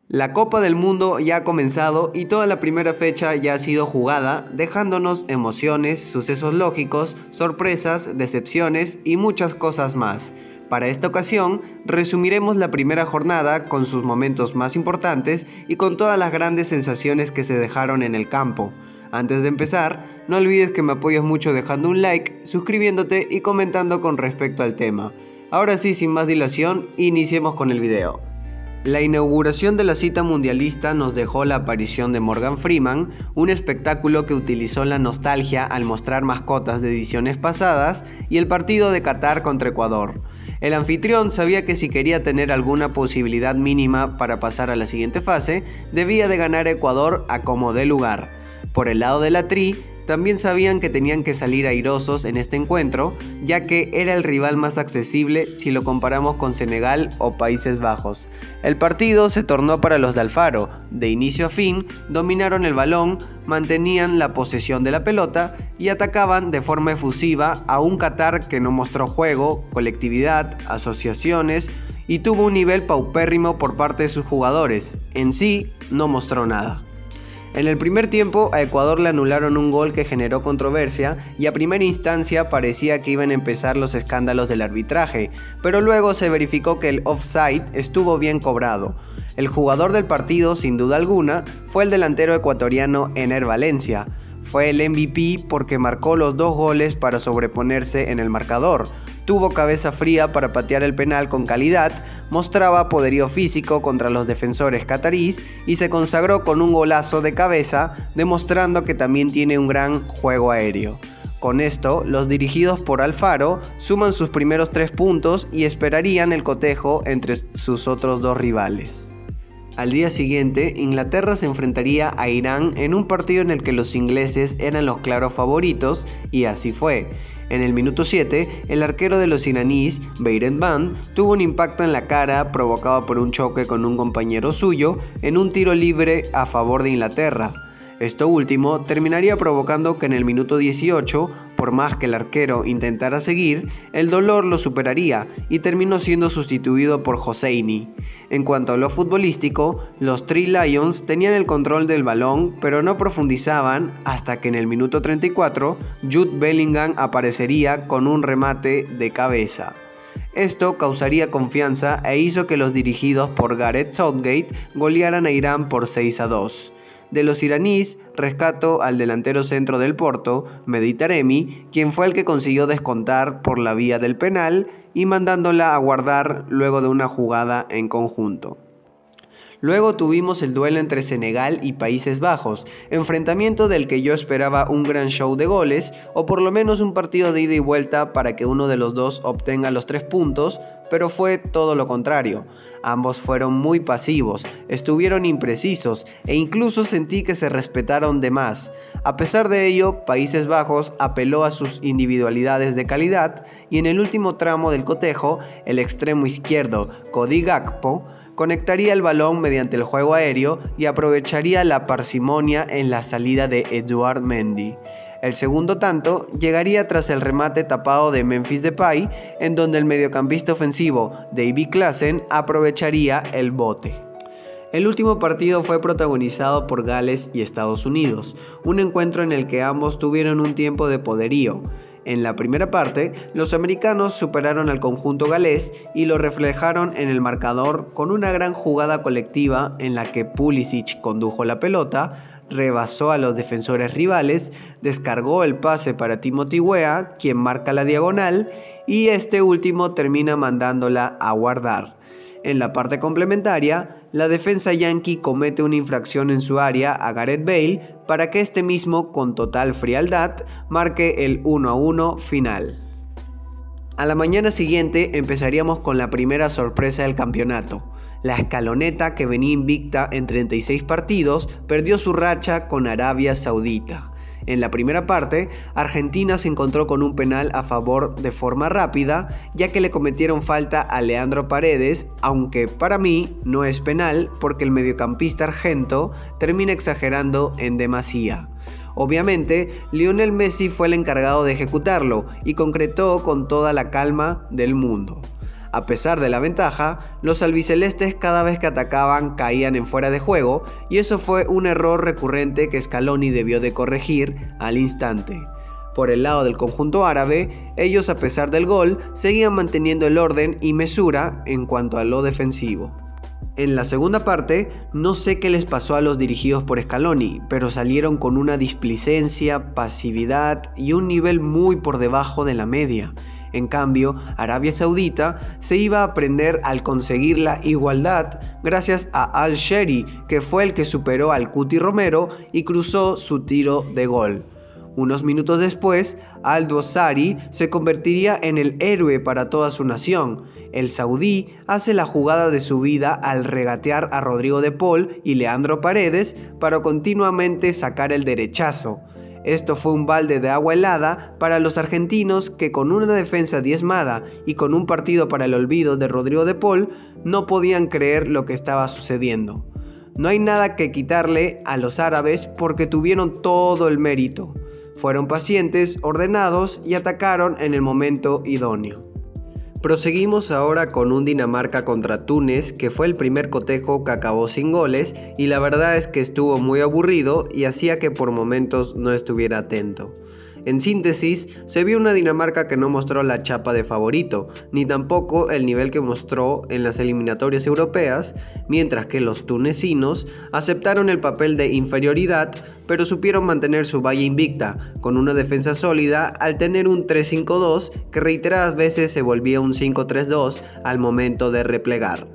La Copa del Mundo ya ha comenzado y toda la primera fecha ya ha sido jugada, dejándonos emociones, sucesos lógicos, sorpresas, decepciones y muchas cosas más. Para esta ocasión, resumiremos la primera jornada con sus momentos más importantes y con todas las grandes sensaciones que se dejaron en el campo. Antes de empezar, no olvides que me apoyas mucho dejando un like, suscribiéndote y comentando con respecto al tema. Ahora sí, sin más dilación, iniciemos con el video. La inauguración de la cita mundialista nos dejó la aparición de Morgan Freeman, un espectáculo que utilizó la nostalgia al mostrar mascotas de ediciones pasadas, y el partido de Qatar contra Ecuador. El anfitrión sabía que si quería tener alguna posibilidad mínima para pasar a la siguiente fase, debía de ganar a Ecuador a como dé lugar. Por el lado de la Tri, también sabían que tenían que salir airosos en este encuentro, ya que era el rival más accesible si lo comparamos con Senegal o Países Bajos. El partido se tornó para los de Alfaro. De inicio a fin, dominaron el balón, mantenían la posesión de la pelota y atacaban de forma efusiva a un Qatar que no mostró juego, colectividad, asociaciones y tuvo un nivel paupérrimo por parte de sus jugadores. En sí, no mostró nada. En el primer tiempo a Ecuador le anularon un gol que generó controversia y a primera instancia parecía que iban a empezar los escándalos del arbitraje, pero luego se verificó que el offside estuvo bien cobrado. El jugador del partido, sin duda alguna, fue el delantero ecuatoriano Ener Valencia. Fue el MVP porque marcó los 2 goles para sobreponerse en el marcador. Tuvo cabeza fría para patear el penal con calidad, mostraba poderío físico contra los defensores catarís y se consagró con un golazo de cabeza, demostrando que también tiene un gran juego aéreo. Con esto, los dirigidos por Alfaro suman sus primeros 3 puntos y esperarían el cotejo entre sus otros 2 rivales. Al día siguiente, Inglaterra se enfrentaría a Irán en un partido en el que los ingleses eran los claros favoritos, y así fue. En el minuto 7, el arquero de los iraníes, Beiren Ban, tuvo un impacto en la cara provocado por un choque con un compañero suyo en un tiro libre a favor de Inglaterra. Esto último terminaría provocando que en el minuto 18, por más que el arquero intentara seguir, el dolor lo superaría y terminó siendo sustituido por Hosseini. En cuanto a lo futbolístico, los Three Lions tenían el control del balón, pero no profundizaban hasta que en el minuto 34, Jude Bellingham aparecería con un remate de cabeza. Esto causaría confianza e hizo que los dirigidos por Gareth Southgate golearan a Irán por 6-2. De los iraníes, rescato al delantero centro del Porto, Mehdi Taremi, quien fue el que consiguió descontar por la vía del penal y mandándola a guardar luego de una jugada en conjunto. Luego tuvimos el duelo entre Senegal y Países Bajos, enfrentamiento del que yo esperaba un gran show de goles, o por lo menos un partido de ida y vuelta para que uno de los dos obtenga los 3 puntos, pero fue todo lo contrario. Ambos fueron muy pasivos, estuvieron imprecisos e incluso sentí que se respetaron de más. A pesar de ello, Países Bajos apeló a sus individualidades de calidad y en el último tramo del cotejo, el extremo izquierdo, Cody Gakpo, conectaría el balón mediante el juego aéreo y aprovecharía la parsimonia en la salida de Edouard Mendy. El segundo tanto llegaría tras el remate tapado de Memphis Depay, en donde el mediocampista ofensivo Davy Klaassen aprovecharía el bote. El último partido fue protagonizado por Gales y Estados Unidos, un encuentro en el que ambos tuvieron un tiempo de poderío. En la primera parte, los americanos superaron al conjunto galés y lo reflejaron en el marcador con una gran jugada colectiva en la que Pulisic condujo la pelota, rebasó a los defensores rivales, descargó el pase para Timothy Weah, quien marca la diagonal, y este último termina mandándola a guardar. En la parte complementaria, la defensa yankee comete una infracción en su área a Gareth Bale para que este mismo, con total frialdad, marque el 1-1 final. A la mañana siguiente empezaríamos con la primera sorpresa del campeonato. La escaloneta, que venía invicta en 36 partidos, perdió su racha con Arabia Saudita. En la primera parte, Argentina se encontró con un penal a favor de forma rápida, ya que le cometieron falta a Leandro Paredes, aunque para mí no es penal porque el mediocampista argento termina exagerando en demasía. Obviamente, Lionel Messi fue el encargado de ejecutarlo y concretó con toda la calma del mundo. A pesar de la ventaja, los albicelestes cada vez que atacaban caían en fuera de juego y eso fue un error recurrente que Scaloni debió de corregir al instante. Por el lado del conjunto árabe, ellos a pesar del gol seguían manteniendo el orden y mesura en cuanto a lo defensivo. En la segunda parte, no sé qué les pasó a los dirigidos por Scaloni, pero salieron con una displicencia, pasividad y un nivel muy por debajo de la media. En cambio, Arabia Saudita se iba a prender al conseguir la igualdad gracias a Al-Shehri, que fue el que superó al Cuti Romero y cruzó su tiro de gol. Unos minutos después, Al-Dosari se convertiría en el héroe para toda su nación. El saudí hace la jugada de su vida al regatear a Rodrigo de Paul y Leandro Paredes para continuamente sacar el derechazo. Esto fue un balde de agua helada para los argentinos que con una defensa diezmada y con un partido para el olvido de Rodrigo de Paul no podían creer lo que estaba sucediendo. No hay nada que quitarle a los árabes porque tuvieron todo el mérito. Fueron pacientes, ordenados y atacaron en el momento idóneo. Proseguimos ahora con un Dinamarca contra Túnez, que fue el primer cotejo que acabó sin goles y la verdad es que estuvo muy aburrido y hacía que por momentos no estuviera atento. En síntesis, se vio una Dinamarca que no mostró la chapa de favorito, ni tampoco el nivel que mostró en las eliminatorias europeas, mientras que los tunecinos aceptaron el papel de inferioridad, pero supieron mantener su valla invicta, con una defensa sólida al tener un 3-5-2 que reiteradas veces se volvía un 5-3-2 al momento de replegar.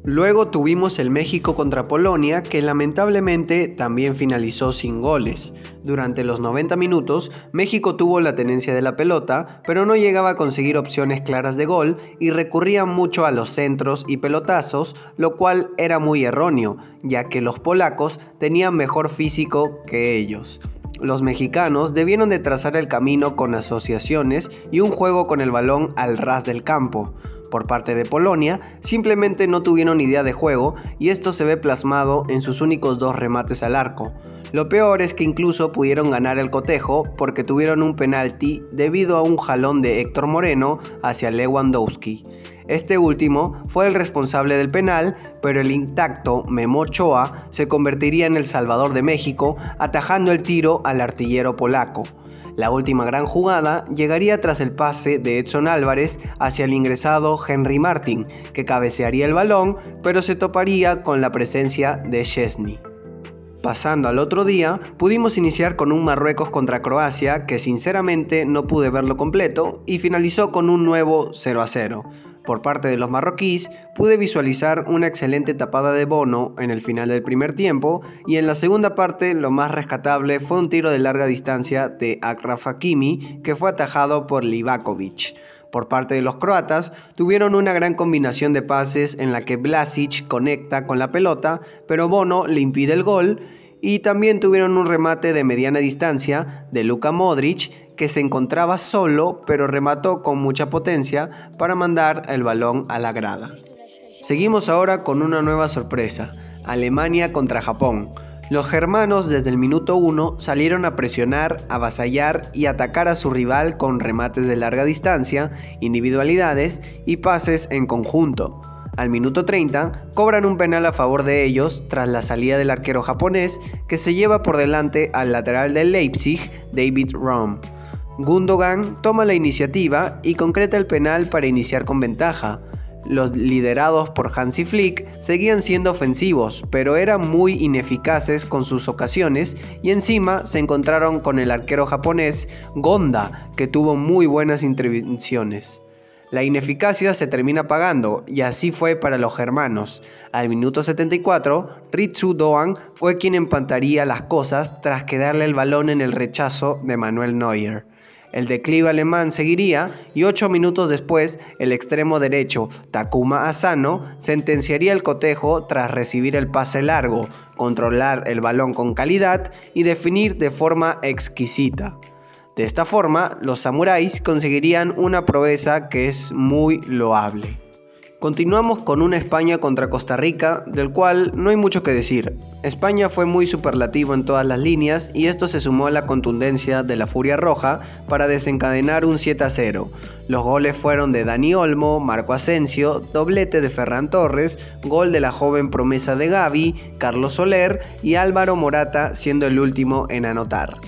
Luego tuvimos el México contra Polonia, que lamentablemente también finalizó sin goles. Durante los 90 minutos, México tuvo la tenencia de la pelota, pero no llegaba a conseguir opciones claras de gol y recurría mucho a los centros y pelotazos, lo cual era muy erróneo, ya que los polacos tenían mejor físico que ellos. Los mexicanos debieron de trazar el camino con asociaciones y un juego con el balón al ras del campo. Por parte de Polonia, simplemente no tuvieron idea de juego y esto se ve plasmado en sus únicos 2 remates al arco. Lo peor es que incluso pudieron ganar el cotejo porque tuvieron un penalti debido a un jalón de Héctor Moreno hacia Lewandowski. Este último fue el responsable del penal, pero el intacto Memo Ochoa se convertiría en el salvador de México, atajando el tiro al artillero polaco. La última gran jugada llegaría tras el pase de Edson Álvarez hacia el ingresado Henry Martin, que cabecearía el balón, pero se toparía con la presencia de Szczęsny. Pasando al otro día, pudimos iniciar con un Marruecos contra Croacia que sinceramente no pude verlo completo y finalizó con un nuevo 0-0. Por parte de los marroquíes, pude visualizar una excelente tapada de Bono en el final del primer tiempo y en la segunda parte lo más rescatable fue un tiro de larga distancia de Achraf Hakimi que fue atajado por Livakovic. Por parte de los croatas, tuvieron una gran combinación de pases en la que Vlasic conecta con la pelota, pero Bono le impide el gol, y también tuvieron un remate de mediana distancia de Luka Modric, que se encontraba solo, pero remató con mucha potencia para mandar el balón a la grada. Seguimos ahora con una nueva sorpresa, Alemania contra Japón. Los germanos desde el minuto 1 salieron a presionar, avasallar y atacar a su rival con remates de larga distancia, individualidades y pases en conjunto. Al minuto 30 cobran un penal a favor de ellos tras la salida del arquero japonés que se lleva por delante al lateral del Leipzig, David Raum. Gundogan toma la iniciativa y concreta el penal para iniciar con ventaja. Los liderados por Hansi Flick seguían siendo ofensivos, pero eran muy ineficaces con sus ocasiones y encima se encontraron con el arquero japonés Gonda, que tuvo muy buenas intervenciones. La ineficacia se termina pagando y así fue para los germanos. Al minuto 74, Ritsu Doan fue quien empataría las cosas tras quedarle el balón en el rechazo de Manuel Neuer. El declive alemán seguiría y 8 minutos después el extremo derecho Takuma Asano sentenciaría el cotejo tras recibir el pase largo, controlar el balón con calidad y definir de forma exquisita. De esta forma, los samuráis conseguirían una proeza que es muy loable. Continuamos con una España contra Costa Rica, del cual no hay mucho que decir. España fue muy superlativo en todas las líneas y esto se sumó a la contundencia de la Furia Roja para desencadenar un 7-0. Los goles fueron de Dani Olmo, Marco Asensio, doblete de Ferran Torres, gol de la joven promesa de Gavi, Carlos Soler y Álvaro Morata siendo el último en anotar.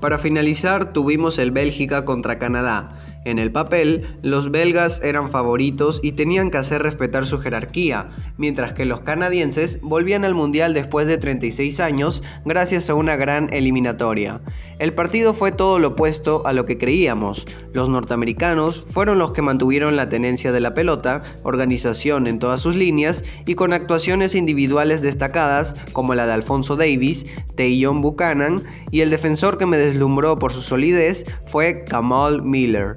Para finalizar tuvimos el Bélgica contra Canadá. En el papel, los belgas eran favoritos y tenían que hacer respetar su jerarquía, mientras que los canadienses volvían al Mundial después de 36 años gracias a una gran eliminatoria. El partido fue todo lo opuesto a lo que creíamos. Los norteamericanos fueron los que mantuvieron la tenencia de la pelota, organización en todas sus líneas y con actuaciones individuales destacadas como la de Alphonso Davies, Tajon Buchanan y el defensor que me deslumbró por su solidez fue Kamal Miller.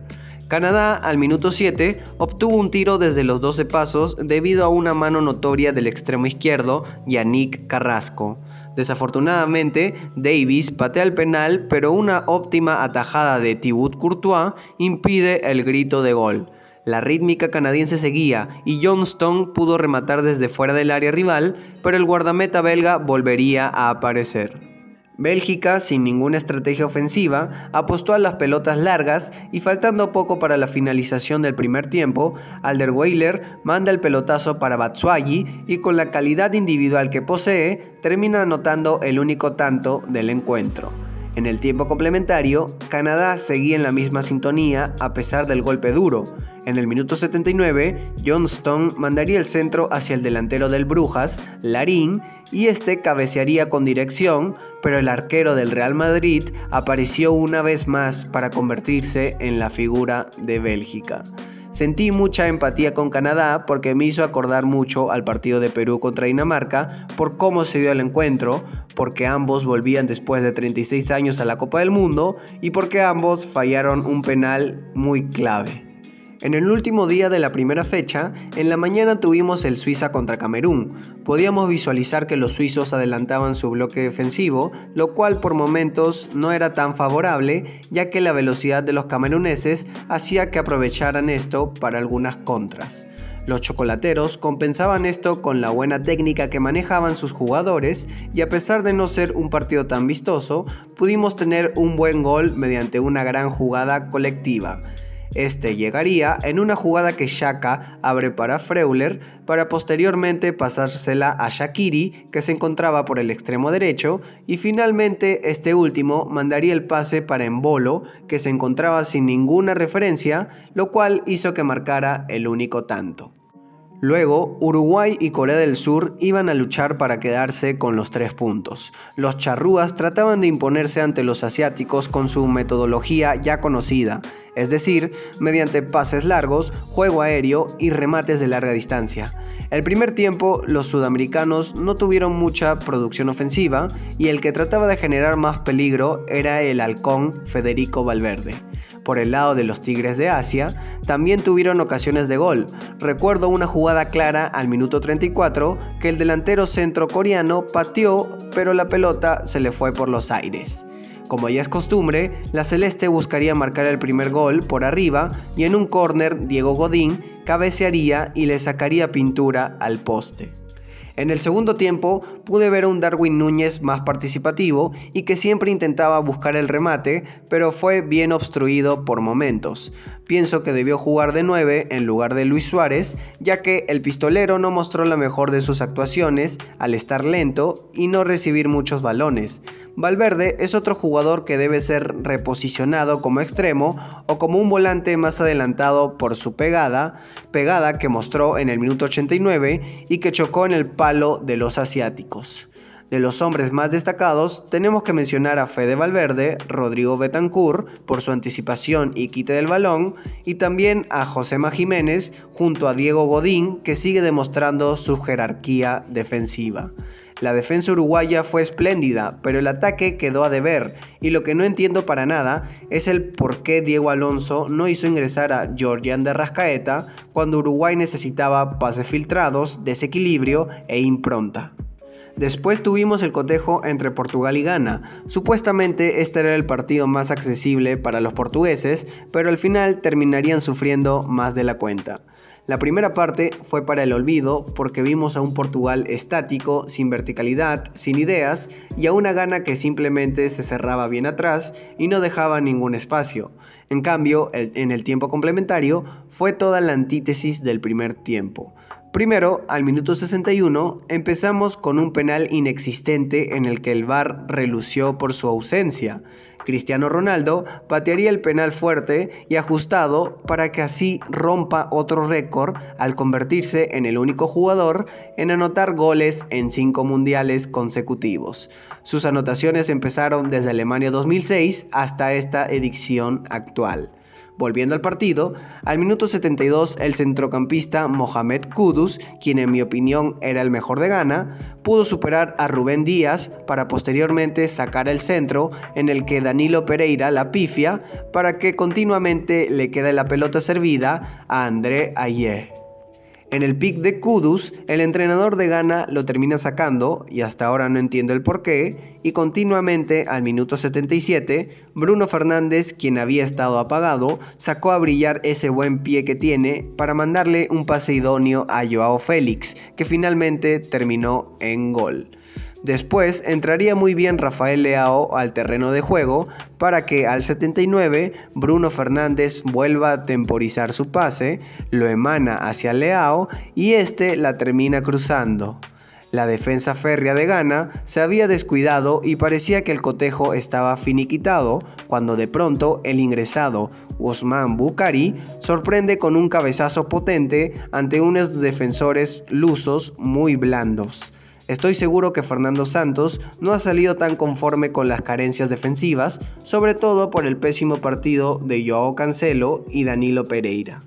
Canadá, al minuto 7, obtuvo un tiro desde los 12 pasos debido a una mano notoria del extremo izquierdo, Yannick Carrasco. Desafortunadamente, Davies patea el penal, pero una óptima atajada de Thibaut Courtois impide el grito de gol. La rítmica canadiense seguía y Johnston pudo rematar desde fuera del área rival, pero el guardameta belga volvería a aparecer. Bélgica, sin ninguna estrategia ofensiva, apostó a las pelotas largas y faltando poco para la finalización del primer tiempo, Alderweireld manda el pelotazo para Batshuayi y con la calidad individual que posee, termina anotando el único tanto del encuentro. En el tiempo complementario, Canadá seguía en la misma sintonía a pesar del golpe duro. En el minuto 79, Johnston mandaría el centro hacia el delantero del Brujas, Larin, y este cabecearía con dirección, pero el arquero del Real Madrid apareció una vez más para convertirse en la figura de Bélgica. Sentí mucha empatía con Canadá porque me hizo acordar mucho al partido de Perú contra Dinamarca por cómo se dio el encuentro, porque ambos volvían después de 36 años a la Copa del Mundo y porque ambos fallaron un penal muy clave. En el último día de la primera fecha, en la mañana tuvimos el Suiza contra Camerún. Podíamos visualizar que los suizos adelantaban su bloque defensivo, lo cual por momentos no era tan favorable, ya que la velocidad de los cameruneses hacía que aprovecharan esto para algunas contras. Los chocolateros compensaban esto con la buena técnica que manejaban sus jugadores y a pesar de no ser un partido tan vistoso, pudimos tener un buen gol mediante una gran jugada colectiva. Este llegaría en una jugada que Xhaka abre para Freuler para posteriormente pasársela a Shaqiri, que se encontraba por el extremo derecho, y finalmente este último mandaría el pase para Embolo, que se encontraba sin ninguna referencia, lo cual hizo que marcara el único tanto. Luego, Uruguay y Corea del Sur iban a luchar para quedarse con los 3 puntos. Los charrúas trataban de imponerse ante los asiáticos con su metodología ya conocida, es decir, mediante pases largos, juego aéreo y remates de larga distancia. El primer tiempo, los sudamericanos no tuvieron mucha producción ofensiva y el que trataba de generar más peligro era el halcón Federico Valverde. Por el lado de los Tigres de Asia, también tuvieron ocasiones de gol. Recuerdo una jugada clara al minuto 34 que el delantero centro coreano pateó, pero la pelota se le fue por los aires. Como ya es costumbre, la celeste buscaría marcar el primer gol por arriba y en un córner Diego Godín cabecearía y le sacaría pintura al poste. En el segundo tiempo pude ver a un Darwin Núñez más participativo y que siempre intentaba buscar el remate, pero fue bien obstruido por momentos. Pienso que debió jugar de 9 en lugar de Luis Suárez, ya que el pistolero no mostró la mejor de sus actuaciones al estar lento y no recibir muchos balones. Valverde es otro jugador que debe ser reposicionado como extremo o como un volante más adelantado por su pegada que mostró en el minuto 89 y que chocó en el palo de los asiáticos. De los hombres más destacados, tenemos que mencionar a Fede Valverde, Rodrigo Bentancur por su anticipación y quite del balón, y también a Josema Jiménez junto a Diego Godín, que sigue demostrando su jerarquía defensiva. La defensa uruguaya fue espléndida, pero el ataque quedó a deber, y lo que no entiendo para nada es el por qué Diego Alonso no hizo ingresar a Georgian de Arrascaeta cuando Uruguay necesitaba pases filtrados, desequilibrio e impronta. Después tuvimos el cotejo entre Portugal y Ghana. Supuestamente este era el partido más accesible para los portugueses, pero al final terminarían sufriendo más de la cuenta. La primera parte fue para el olvido porque vimos a un Portugal estático, sin verticalidad, sin ideas y a una Ghana que simplemente se cerraba bien atrás y no dejaba ningún espacio. En cambio, en el tiempo complementario fue toda la antítesis del primer tiempo. Primero, al minuto 61, empezamos con un penal inexistente en el que el VAR relució por su ausencia. Cristiano Ronaldo patearía el penal fuerte y ajustado para que así rompa otro récord al convertirse en el único jugador en anotar goles en 5 mundiales consecutivos. Sus anotaciones empezaron desde Alemania 2006 hasta esta edición actual. Volviendo al partido, al minuto 72 el centrocampista Mohamed Kudus, quien en mi opinión era el mejor de Ghana, pudo superar a Rubén Díaz para posteriormente sacar el centro en el que Danilo Pereira la pifia para que continuamente le quede la pelota servida a André Ayew. En el pick de Kudus, el entrenador de Ghana lo termina sacando, y hasta ahora no entiendo el porqué, y continuamente al minuto 77, Bruno Fernández, quien había estado apagado, sacó a brillar ese buen pie que tiene para mandarle un pase idóneo a Joao Félix, que finalmente terminó en gol. Después entraría muy bien Rafael Leao al terreno de juego para que al 79 Bruno Fernández vuelva a temporizar su pase, lo emana hacia Leao y este la termina cruzando. La defensa férrea de Ghana se había descuidado y parecía que el cotejo estaba finiquitado cuando de pronto el ingresado Ousmane Boukari sorprende con un cabezazo potente ante unos defensores lusos muy blandos. Estoy seguro que Fernando Santos no ha salido tan conforme con las carencias defensivas, sobre todo por el pésimo partido de Joao Cancelo y Danilo Pereira.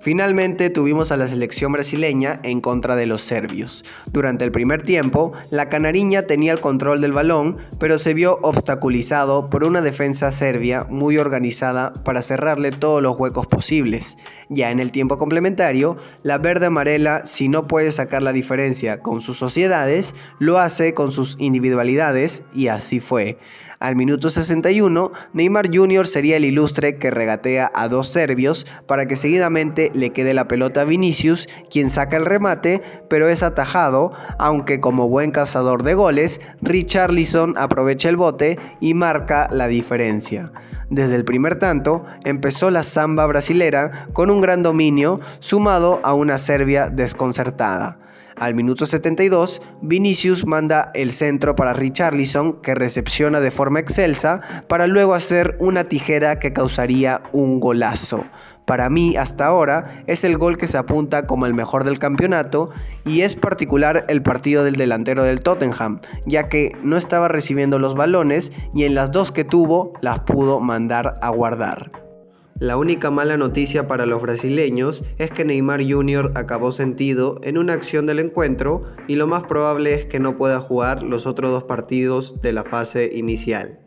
Finalmente tuvimos a la selección brasileña en contra de los serbios. Durante el primer tiempo, la canariña tenía el control del balón, pero se vio obstaculizado por una defensa serbia muy organizada para cerrarle todos los huecos posibles. Ya en el tiempo complementario, la verde amarela, si no puede sacar la diferencia con sus sociedades, lo hace con sus individualidades y así fue. Al minuto 61, Neymar Jr. sería el ilustre que regatea a dos serbios para que seguidamente le quede la pelota a Vinicius, quien saca el remate, pero es atajado, aunque como buen cazador de goles, Richarlison aprovecha el bote y marca la diferencia. Desde el primer tanto, empezó la samba brasilera con un gran dominio, sumado a una Serbia desconcertada. Al minuto 72, Vinicius manda el centro para Richarlison, que recepciona de forma excelsa, para luego hacer una tijera que causaría un golazo. Para mí, hasta ahora, es el gol que se apunta como el mejor del campeonato y es particular el partido del delantero del Tottenham, ya que no estaba recibiendo los balones y en las dos que tuvo las pudo mandar a guardar. La única mala noticia para los brasileños es que Neymar Jr. acabó sentido en una acción del encuentro y lo más probable es que no pueda jugar los otros dos partidos de la fase inicial.